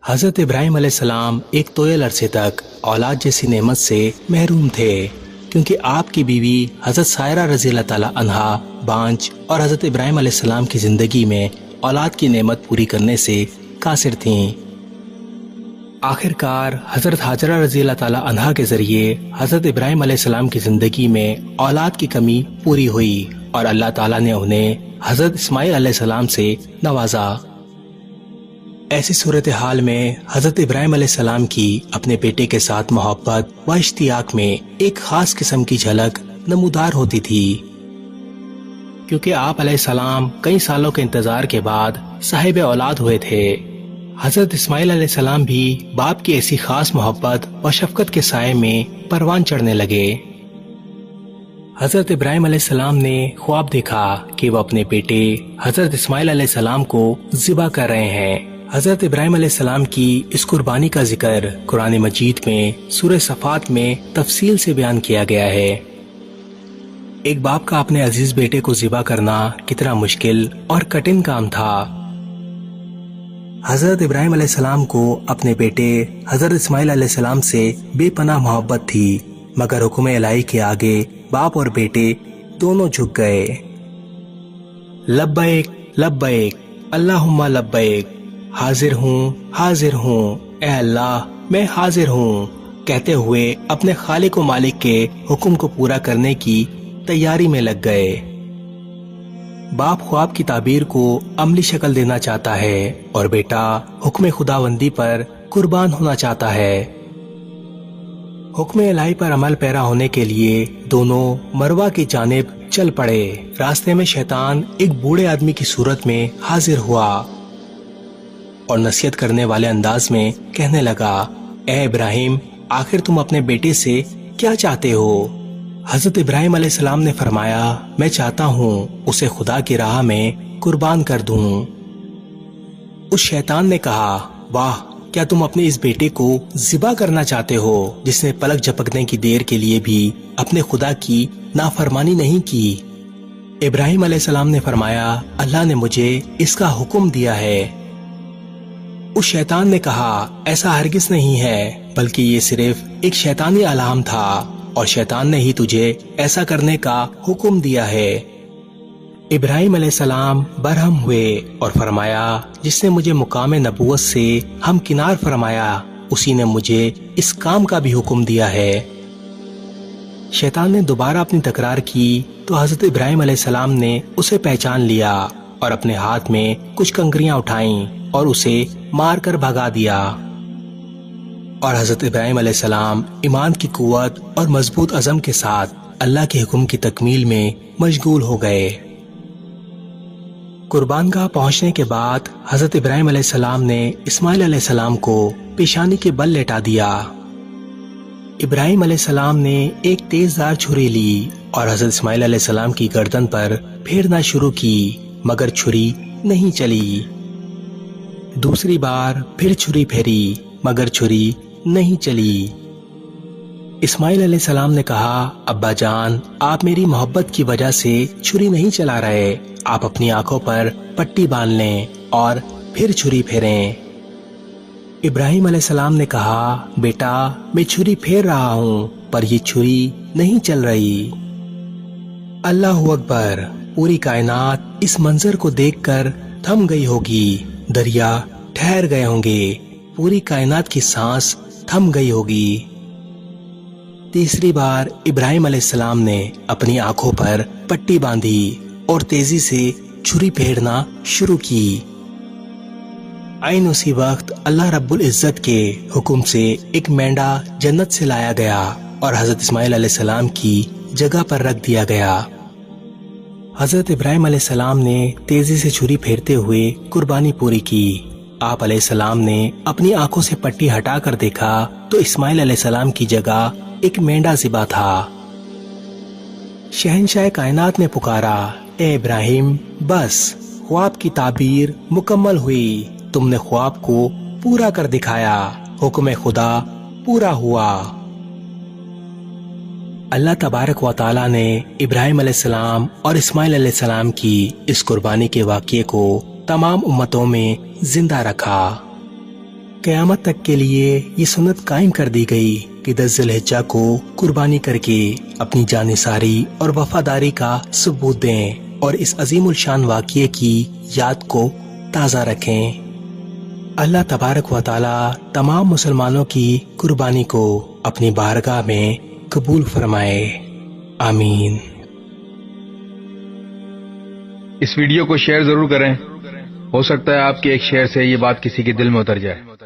حضرت ابراہیم علیہ السلام ایک طویل عرصے تک اولاد جیسی نعمت سے محروم تھے، کیونکہ آپ کی بیوی حضرت سائرہ رضی اللہ تعالی عنہا بانجھ اور حضرت ابراہیم علیہ السلام کی زندگی میں اولاد کی نعمت پوری کرنے سے قاصر تھیں۔ آخر کار حضرت ہاجرہ رضی اللہ تعالی عنہا کے ذریعے حضرت ابراہیم علیہ السلام کی زندگی میں اولاد کی کمی پوری ہوئی اور اللہ تعالیٰ نے انہیں حضرت اسماعیل علیہ السلام سے نوازا۔ ایسی صورتحال میں حضرت ابراہیم علیہ السلام کی اپنے بیٹے کے ساتھ محبت و اشتیاق میں ایک خاص قسم کی جھلک نمودار ہوتی تھی، کیونکہ آپ علیہ السلام کئی سالوں کے انتظار کے بعد صاحب اولاد ہوئے تھے۔ حضرت اسماعیل علیہ السلام بھی باپ کی ایسی خاص محبت و شفقت کے سائے میں پروان چڑھنے لگے۔ حضرت ابراہیم علیہ السلام نے خواب دیکھا کہ وہ اپنے بیٹے حضرت اسماعیل علیہ السلام کو ذبح کر رہے ہیں۔ حضرت ابراہیم علیہ السلام کی اس قربانی کا ذکر قرآن مجید میں سورہ صفات میں تفصیل سے بیان کیا گیا ہے۔ ایک باپ کا اپنے عزیز بیٹے کو ذبح کرنا کتنا مشکل اور کٹھن کام تھا۔ حضرت ابراہیم علیہ السلام کو اپنے بیٹے حضرت اسماعیل علیہ السلام سے بے پناہ محبت تھی، مگر حکم الہی کے آگے باپ اور بیٹے دونوں جھک گئے۔ لبیک لبیک اللہم لبیک، حاضر ہوں اے اللہ میں حاضر ہوں، کہتے ہوئے اپنے خالق و مالک کے حکم کو پورا کرنے کی تیاری میں لگ گئے۔ باپ خواب کی تعبیر کو عملی شکل دینا چاہتا ہے اور بیٹا حکم خداوندی پر قربان ہونا چاہتا ہے۔ حکم الہی پر عمل پیرا ہونے کے لیے دونوں مروہ کی جانب چل پڑے۔ راستے میں شیطان ایک بوڑھے آدمی کی صورت میں حاضر ہوا اور نصیحت کرنے والے انداز میں کہنے لگا، اے ابراہیم، آخر تم اپنے بیٹے سے کیا چاہتے ہو؟ حضرت ابراہیم علیہ السلام نے فرمایا، میں چاہتا ہوں اسے خدا کی راہ میں قربان کر دوں۔ اس شیطان نے کہا، واہ، کیا تم اپنے اس بیٹے کو ذبح کرنا چاہتے ہو جس نے پلک جھپکنے کی دیر کے لیے بھی اپنے خدا کی نافرمانی نہیں کی؟ ابراہیم علیہ السلام نے فرمایا، اللہ نے مجھے اس کا حکم دیا ہے۔ اس شیطان نے کہا، ایسا ہرگز نہیں ہے، بلکہ یہ صرف ایک شیطانی الہام تھا اور شیطان نے ہی تجھے ایسا کرنے کا حکم دیا ہے۔ ابراہیم علیہ السلام برہم ہوئے اور فرمایا، جس نے مجھے مقام نبوت سے ہمکنار فرمایا اسی نے مجھے اس کام کا بھی حکم دیا ہے۔ شیطان نے دوبارہ اپنی تکرار کی تو حضرت ابراہیم علیہ السلام نے اسے پہچان لیا اور اپنے ہاتھ میں کچھ کنکریاں اٹھائیں اور اسے مار کر بھگا دیا، اور حضرت ابراہیم علیہ السلام ایمان کی قوت اور مضبوط عزم کے ساتھ اللہ کے حکم کی تکمیل میں مشغول ہو گئے۔ قربان گاہ پہنچنے کے بعد حضرت ابراہیم علیہ السلام نے اسماعیل علیہ السلام کو پیشانی کے بل لیٹا دیا۔ ابراہیم علیہ السلام نے ایک تیز دار چھری لی اور حضرت اسماعیل علیہ السلام کی گردن پر پھیرنا شروع کی، مگر چھری نہیں چلی۔ دوسری بار پھر چھری پھیری، مگر چھری نہیں چلی۔ اسماعیل علیہ السلام نے کہا، ابا جان، آپ میری محبت کی وجہ سے چھری نہیں چلا رہے، آپ اپنی آنکھوں پر پٹی باندھ لیں اور پھر چھری پھیریں۔ ابراہیم علیہ السلام نے کہا، بیٹا، میں چھری پھیر رہا ہوں پر یہ چھری نہیں چل رہی۔ اللہ اکبر، پوری کائنات اس منظر کو دیکھ کر تھم گئی ہوگی، دریا ٹھہر گئے ہوں گے، پوری کائنات کی سانس تھم گئی ہوگی۔ تیسری بار ابراہیم علیہ السلام نے اپنی آنکھوں پر پٹی باندھی اور تیزی سے چھری پھیرنا شروع کی۔ عین اسی وقت اللہ رب العزت کے حکم سے ایک مینڈا جنت سے لایا گیا اور حضرت اسماعیل علیہ السلام کی جگہ پر رکھ دیا گیا۔ حضرت ابراہیم علیہ السلام نے تیزی سے چھری پھیرتے ہوئے قربانی پوری کی۔ آپ علیہ السلام نے اپنی آنکھوں سے پٹی ہٹا کر دیکھا تو اسماعیل علیہ السلام کی جگہ ایک مینڈا ذبح تھا۔ شہنشاہ کائنات نے پکارا، اے ابراہیم، بس، خواب کی تعبیر مکمل ہوئی، تم نے خواب کو پورا کر دکھایا، حکم خدا پورا ہوا۔ اللہ تبارک و تعالیٰ نے ابراہیم علیہ السلام اور اسماعیل علیہ السلام کی اس قربانی کے واقعے کو تمام امتوں میں زندہ رکھا۔ قیامت تک کے لیے یہ سنت قائم کر دی گئی کہ 10 ذی الحجہ کو قربانی کر کے اپنی جانثاری اور وفاداری کا ثبوت دیں اور اس عظیم الشان واقعے کی یاد کو تازہ رکھیں۔ اللہ تبارک و تعالی تمام مسلمانوں کی قربانی کو اپنی بارگاہ میں قبول فرمائے، آمین۔ اس ویڈیو کو شیئر ضرور کریں، ہو سکتا ہے آپ کے ایک شیئر سے یہ بات کسی کے دل میں اتر جائے۔